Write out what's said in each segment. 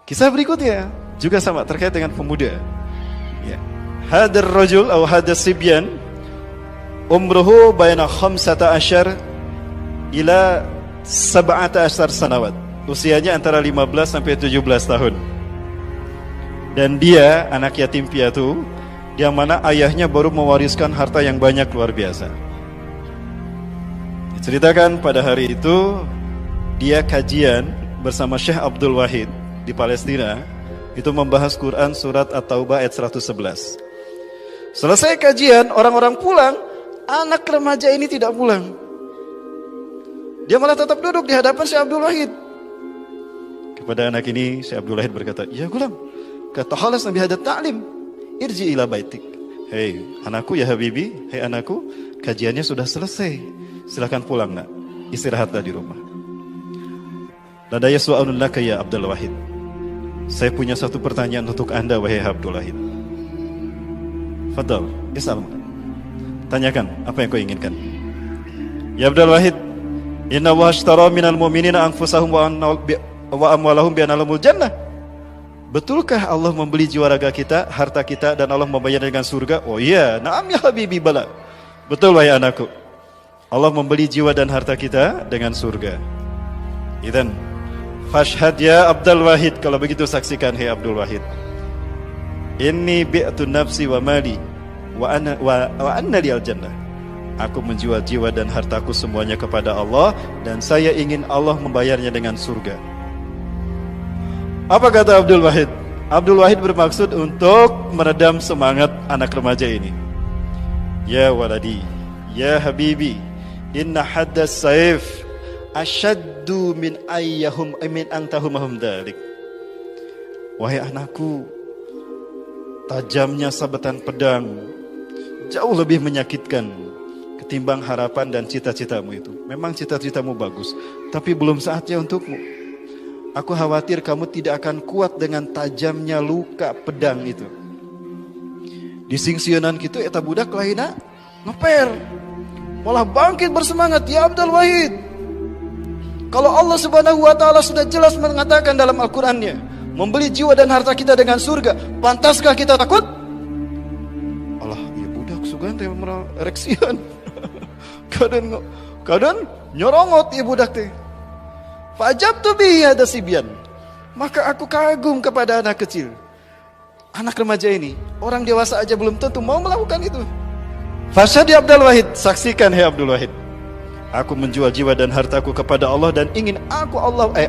Kisah berikutnya juga sama terkait dengan pemuda. Ya. Hadar rajul atau hadar sibyan umruhu baina 15 ila 17 sanawat. Usianya antara 15 sampai 17 tahun. Dan dia anak yatim piatu yang mana ayahnya baru mewariskan harta yang banyak luar biasa. Diceritakan pada hari itu dia kajian bersama Syekh Abdul Wahid di Palestina, itu membahas Quran surat At-Taubah ayat 111. Selesai kajian, orang-orang pulang, anak remaja ini tidak pulang. Dia malah tetap duduk di hadapan Syekh Abdul Wahid. Kepada anak ini Syekh Abdul Wahid berkata, "Ya gulam, kata khalas Nabi hadat ta'lim, irji ila baitik." Hei anakku ya habibi, hei anakku, kajiannya sudah selesai. Silakan pulang nak, istirahatlah di rumah. Ladaya su'alun laka ya Abdul Wahid. Saya punya satu pertanyaan untuk anda wahai Abdul Wahid. Fadal, is'al. Tanyakan apa yang kau inginkan. Ya Abdul Wahid, inna wa ashtara minal mu'minina anfusahum wa amwalahum bi anna lahumul jannah. Betulkah Allah membeli jiwa raga kita, harta kita, dan Allah membayar dengan surga? Oh iya, na'am ya habibi bala. Betul wahai anakku. Allah membeli jiwa dan harta kita dengan surga. Idzan fashhad ya Abdul Wahid, kalau begitu saksikan hai Abdul Wahid. Inni bi'tu nafsi wa mali wa anna liyal jannah. Aku menjual jiwa dan hartaku semuanya kepada Allah, dan saya ingin Allah membayarnya dengan surga. Apa kata Abdul Wahid? Abdul Wahid bermaksud untuk meredam semangat anak remaja ini. Ya waladi, ya habibi, inna haddas saif asyaddu min ayyahum min antahumahum dalik. Wahai anakku, tajamnya sabetan pedang jauh lebih menyakitkan ketimbang harapan dan cita-citamu itu. Memang cita-citamu bagus, tapi belum saatnya untukmu. Aku khawatir kamu tidak akan kuat dengan tajamnya luka pedang itu. Di singsionan gitu eta budak lainna ngeper, malah bangkit bersemangat. Ya Abdul Wahid, kalau Allah Subhanahu wa taala sudah jelas mengatakan dalam Al-Qur'annya, membeli jiwa dan harta kita dengan surga, pantaskah kita takut? Allah, ya budak sugan teh moral ereksian. Kadang nyorongot ya budak teh. Fajabtu bihi hada sibyan. Maka aku kagum kepada anak kecil. Anak remaja ini, orang dewasa aja belum tentu mau melakukan itu. Fasyad ya Abdul Wahid, saksikan hai Abdul Wahid. Aku menjual jiwa dan hartaku kepada Allah, dan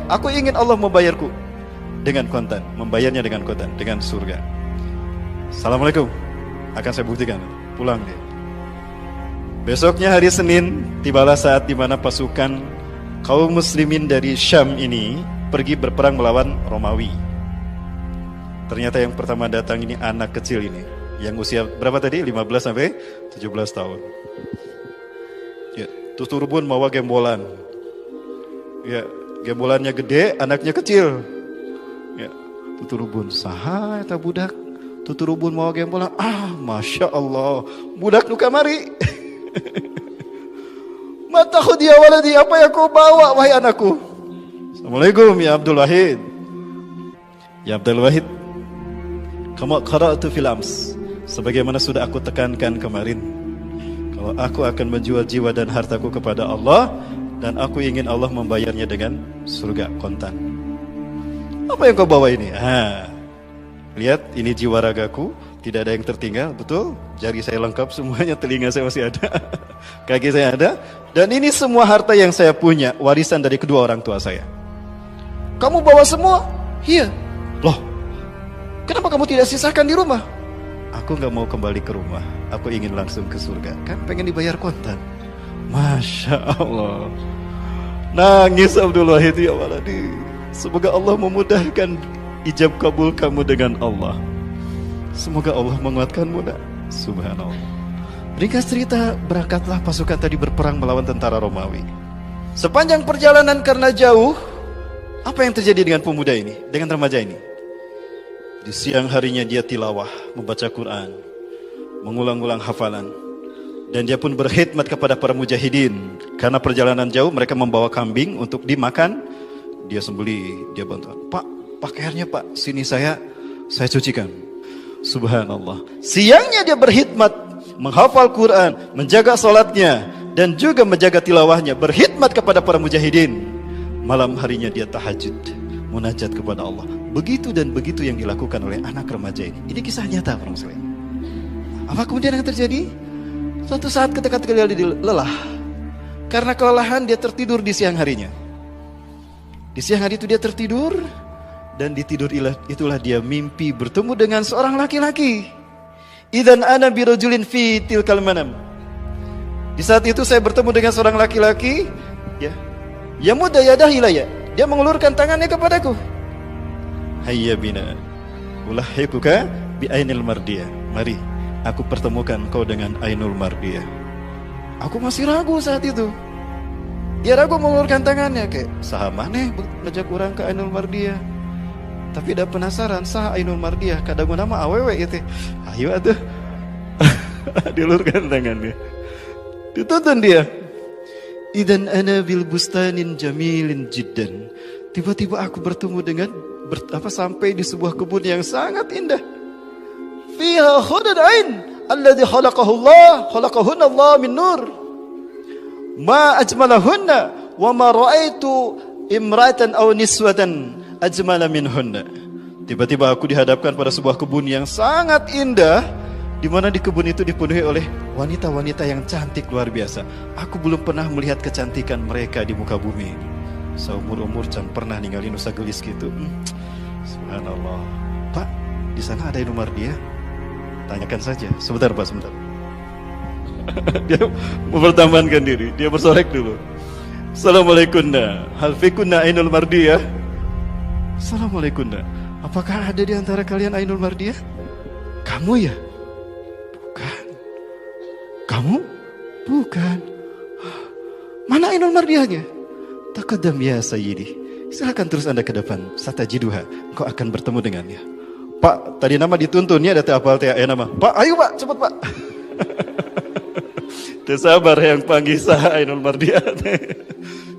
aku ingin Allah membayarku dengan kontan, membayarnya dengan kontan, dengan surga. Assalamualaikum. Akan saya buktikan. Pulang dia. Besoknya hari Senin, tibalah saat di mana pasukan kaum muslimin dari Syam ini pergi berperang melawan Romawi. Ternyata yang pertama datang ini anak kecil ini, yang usia berapa tadi? 15 sampai 17 tahun. Ya, tuturbun mawa gembolan. Ya, gembolannya gede, anaknya kecil. Ya, tuturbun saha eta budak? Tuturubun mawa gembolan. Ah, Masya Allah, budak nu kamari. Mata dia waladi, apa yang kau bawa wahai anakku? Assalamualaikum ya Abdul Wahid. Ya Abdul Wahid, kama qara'tu fil ams, sebagaimana sudah aku tekankan kemarin, kalau aku akan menjual jiwa dan hartaku kepada Allah, dan aku ingin Allah membayarnya dengan surga kontan. Apa yang kau bawa ini? Lihat, ini jiwa ragaku, tidak ada yang tertinggal, betul? Jari saya lengkap semuanya, telinga saya masih ada, kaki saya ada, dan ini semua harta yang saya punya, warisan dari kedua orang tua saya. Kamu bawa semua? Iya. Loh, kenapa kamu tidak sisakan di rumah? Aku gak mau kembali ke rumah, aku ingin langsung ke surga. Kan pengen dibayar kontan. Masya Allah. Nangis Abdul Wahid ya waladi. Semoga Allah memudahkan ijab kabul kamu dengan Allah. Semoga Allah menguatkanmu nak. Subhanallah. Ringkas cerita, berangkatlah pasukan tadi berperang melawan tentara Romawi. Sepanjang perjalanan karena jauh, apa yang terjadi dengan pemuda ini, dengan remaja ini? Di siang harinya dia tilawah, membaca Quran, mengulang-ulang hafalan. Dan dia pun berkhidmat kepada para mujahidin. Karena perjalanan jauh, mereka membawa kambing untuk dimakan. Dia sembelih, dia bantu. Pak, pakaiannya Pak, sini saya cucikan. Subhanallah. Siangnya dia berkhidmat, menghafal Quran, menjaga salatnya, dan juga menjaga tilawahnya, berkhidmat kepada para mujahidin. Malam harinya dia tahajud, munajat kepada Allah. Begitu dan begitu yang dilakukan oleh anak remaja ini. Ini kisah nyata para muslim. Apa kemudian yang terjadi? Suatu saat ketika dia lelah, karena kelelahan dia tertidur di siang harinya. Di siang hari itu dia tertidur, dan di tidur itulah dia mimpi bertemu dengan seorang laki-laki. Idzan ana birajulin fi tilkal manam. Di saat itu saya bertemu dengan seorang laki-laki, ya. Yamudda yadahu ilayya. Dia mengulurkan tangannya kepadaku. Hayya bina ulahiquka bi ainil mardiyah. Mari aku pertemukan kau dengan Ainul Mardiyah. Aku masih ragu saat itu. Dia ragu mengulurkan tangannya, kayak saha maneh ngajak orang ke Ainul Mardiyah. Tapi dia penasaran, saha Ainul Mardiyah, kadang nama awewe itu. Ayo atuh. Diulurkan tangannya. Dituntun dia. Idan ana bil bustanin jamilin jiddan. Tiba-tiba aku bertemu dengan sampai di sebuah kebun yang sangat indah. Fiha khudud ain alladhi khalaqahunna Allah min nur. Ma ajmalahunna wa ma ra'aitu imra'atan aw niswatan ajmala minhunna. Tiba-tiba aku dihadapkan pada sebuah kebun yang sangat indah, di mana di kebun itu dipenuhi oleh wanita-wanita yang cantik luar biasa. Aku belum pernah melihat kecantikan mereka di muka bumi ini. Seumur-umur jangan pernah ninggalin Nusa Gelis gitu. Subhanallah. Pak, di sana ada Ainul Mardiyah? Tanyakan saja. Sebentar Pak, sebentar. Dia mempertahankan diri. Dia bersorek dulu. Assalamualaikum. Hal fikunna Ainul Mardiyah? Assalamualaikum. Apakah ada di antara kalian Ainul Mardiyah? Kamu ya? Bukan. Kamu? Bukan. Mana Ainul Mardiyahnya? Taqaddam ya Sayyidi. Silakan terus Anda ke depan. Satajiduha. Kau akan bertemu dengannya. Pak, tadi nama dituntun ya, ada apal teh nama. Pak, ayo Pak, cepat Pak. Teu sabar yang panggil saha Ainul Mardiyah.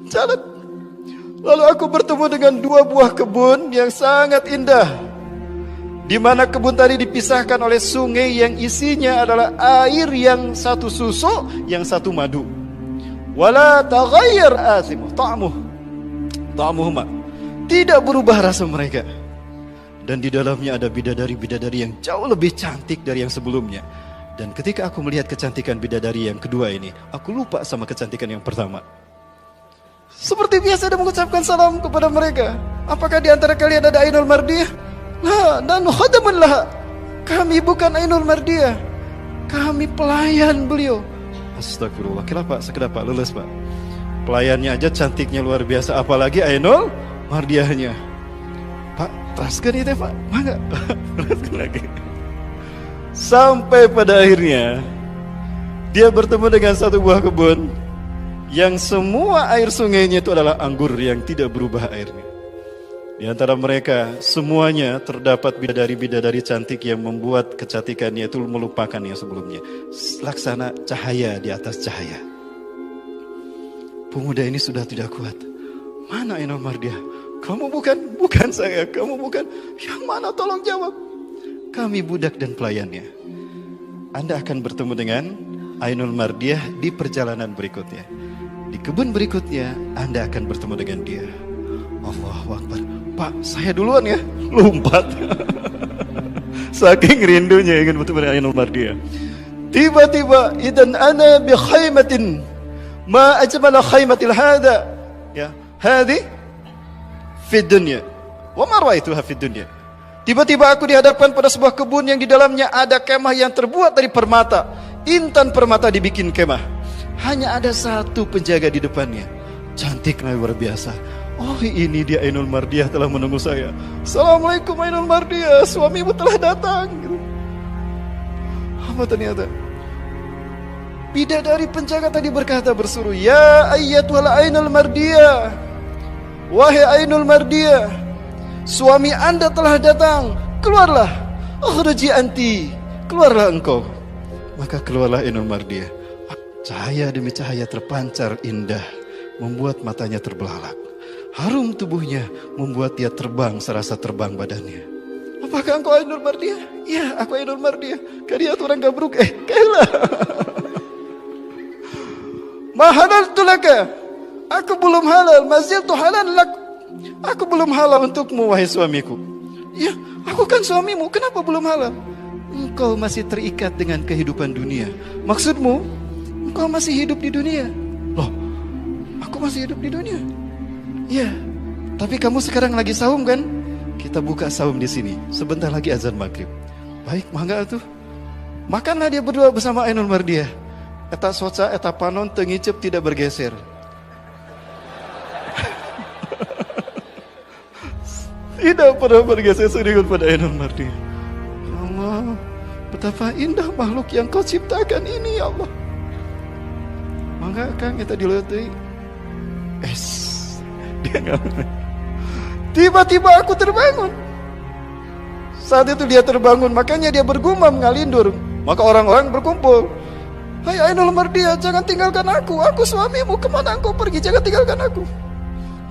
Jalan. Lalu aku bertemu dengan dua buah kebun yang sangat indah, di mana kebun tadi dipisahkan oleh sungai yang isinya adalah air yang satu susu, yang satu madu. Wala taghayyar asimuh ta'muhuma. Tidak berubah rasa mereka. Dan di dalamnya ada bidadari-bidadari yang jauh lebih cantik dari yang sebelumnya. Dan ketika aku melihat kecantikan bidadari yang kedua ini, aku lupa sama kecantikan yang pertama. Seperti biasa dia mengucapkan salam kepada mereka. Apakah di antara kalian ada Ainul Mardiyah? La, nahnu khadamun laha. Kami bukan Ainul Mardiyah. Kami pelayan beliau. Astagfirullah. Kira Pak, sekedar Pak, lulus Pak. Pelayannya aja cantiknya luar biasa, apalagi Ainul Mardiyahnya. Pak, teraskan itu Pak. Mangga. Teraskan lagi. Sampai pada akhirnya dia bertemu dengan satu buah kebun yang semua air sungainya itu adalah anggur yang tidak berubah airnya. Di antara mereka semuanya terdapat bidadari-bidadari cantik yang membuat kecantikannya itu melupakan yang sebelumnya. Laksana cahaya di atas cahaya. Pemuda ini sudah tidak kuat. Mana Ainul Mardiyah? Kamu bukan? Bukan saya. Kamu bukan? Yang mana? Tolong jawab. Kami budak dan pelayannya. Anda akan bertemu dengan Ainul Mardiyah di perjalanan berikutnya. Di kebun berikutnya Anda akan bertemu dengan dia. Allahu Akbar. Pak, saya duluan ya. Lompat. Saking rindunya ingin bertemu dengan Ainul Mardiyah. Tiba-tiba idan ana bi khaymatin ma ajmala khaymatil hada. Ya, hadi fi dunya. Wa ma ra'aituha fi dunya. Tiba-tiba aku dihadapkan pada sebuah kebun yang di dalamnya ada kemah yang terbuat dari permata. Intan permata dibikin kemah. Hanya ada satu penjaga di depannya. Cantiknya luar biasa. Oh, ini dia Ainul Mardiyah telah menunggu saya. Assalamualaikum Ainul Mardiyah, suamimu telah datang. Apa ternyata? Bidadari penjaga tadi berkata bersuruh, ya ayyatuhal Ainul Mardiyah. Wahai Ainul Mardiyah, suami Anda telah datang. Keluarlah. Ukhruji anti. Keluarlah engkau. Maka keluarlah Ainul Mardiyah. Cahaya demi cahaya terpancar indah, membuat matanya terbelalak. Harum tubuhnya membuat dia terbang serasa terbang badannya. Apakah engkau Ainul Mardiah? Ya, aku Ainul Mardiah. Kalian orang gabruk. Kailah. Mahalal tulaka. Aku belum halal. Mazil tu halal lak. Aku belum halal untukmu, wahai suamiku. Ya, aku kan suamimu. Kenapa belum halal? Engkau masih terikat dengan kehidupan dunia. Maksudmu, engkau masih hidup di dunia. Loh, aku masih hidup di dunia. Ya, tapi kamu sekarang lagi saum kan? Kita buka saum di sini. Sebentar lagi azan maghrib. Baik, mangga tuh. Makanlah dia berdua bersama Ainul Mardiah. Eta soca, eta panon, tengicep tidak bergeser. Tidak pernah bergeser sedikit pada Ainul Mardiah. Ya Allah, betapa indah makhluk yang kau ciptakan ini, ya Allah. Mangga Kang, kita dileuteuy. Dia nggak. Tiba-tiba aku terbangun. Saat itu dia terbangun, makanya dia bergumam ngalindur. Maka orang-orang berkumpul. Hai Ainul Mardiah, jangan tinggalkan aku. Aku suamimu, kemana engkau pergi? Jangan tinggalkan aku.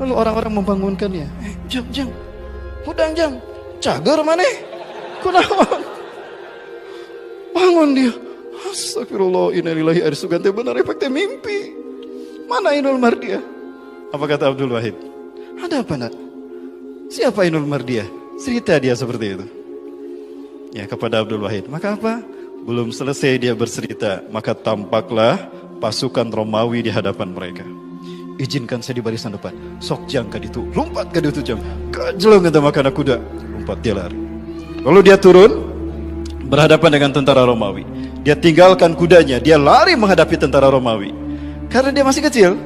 Lalu orang-orang membangunkannya. Jam. Hudang jam. Cager maneh. Kunaon? Bangun dia. Astagfirullah, innalillahi wa inna ilaihi raji'un. Benar efek mimpi. Mana Ainul Mardiah? Apa kata Abdul Wahid? Ada apa nak? Siapa Ainul Mardiah? Cerita dia seperti itu. Ya, kepada Abdul Wahid. Maka apa? Belum selesai dia bercerita, maka tampaklah pasukan Romawi di hadapan mereka. Izinkan saya di barisan depan. Sok jang ka ditu, lompat ka ditu jang. Kajelong eta makana kuda, lompat dia lari. Lalu dia turun berhadapan dengan tentara Romawi. Dia tinggalkan kudanya, dia lari menghadapi tentara Romawi. Karena dia masih kecil,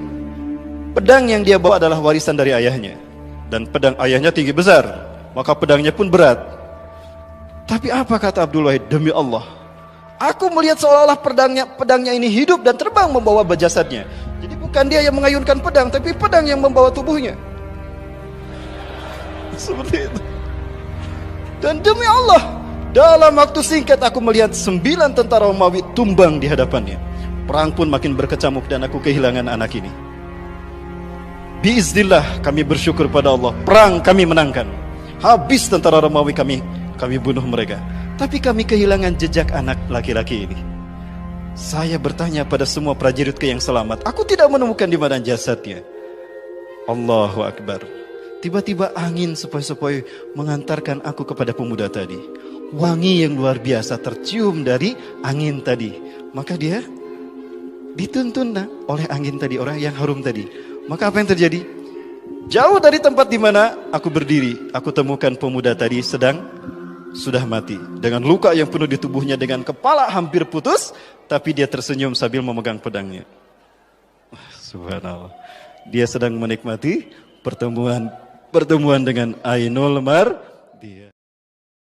pedang yang dia bawa adalah warisan dari ayahnya. Dan pedang ayahnya tinggi besar, maka pedangnya pun berat. Tapi apa kata Abdul Wahid? Demi Allah, aku melihat seolah-olah pedangnya ini hidup dan terbang membawa jasadnya. Jadi bukan dia yang mengayunkan pedang, tapi pedang yang membawa tubuhnya. Seperti itu. Dan demi Allah, dalam waktu singkat aku melihat 9 tentara Romawi tumbang di hadapannya. Perang pun makin berkecamuk dan aku kehilangan anak ini. Biiznillah, kami bersyukur pada Allah. Perang kami menangkan. Habis tentara Romawi kami bunuh mereka. Tapi kami kehilangan jejak anak laki-laki ini. Saya bertanya pada semua prajuritku yang selamat. Aku tidak menemukan di mana jasadnya. Allahu Akbar. Tiba-tiba angin sepoi-sepoi mengantarkan aku kepada pemuda tadi. Wangi yang luar biasa tercium dari angin tadi. Maka dia dituntun oleh angin tadi, orang yang harum tadi. Maka apa yang terjadi? Jauh dari tempat di mana aku berdiri, aku temukan pemuda tadi sudah mati. Dengan luka yang penuh di tubuhnya, dengan kepala hampir putus, tapi dia tersenyum sambil memegang pedangnya. Subhanallah. Dia sedang menikmati pertemuan dengan Ainul Mardiah.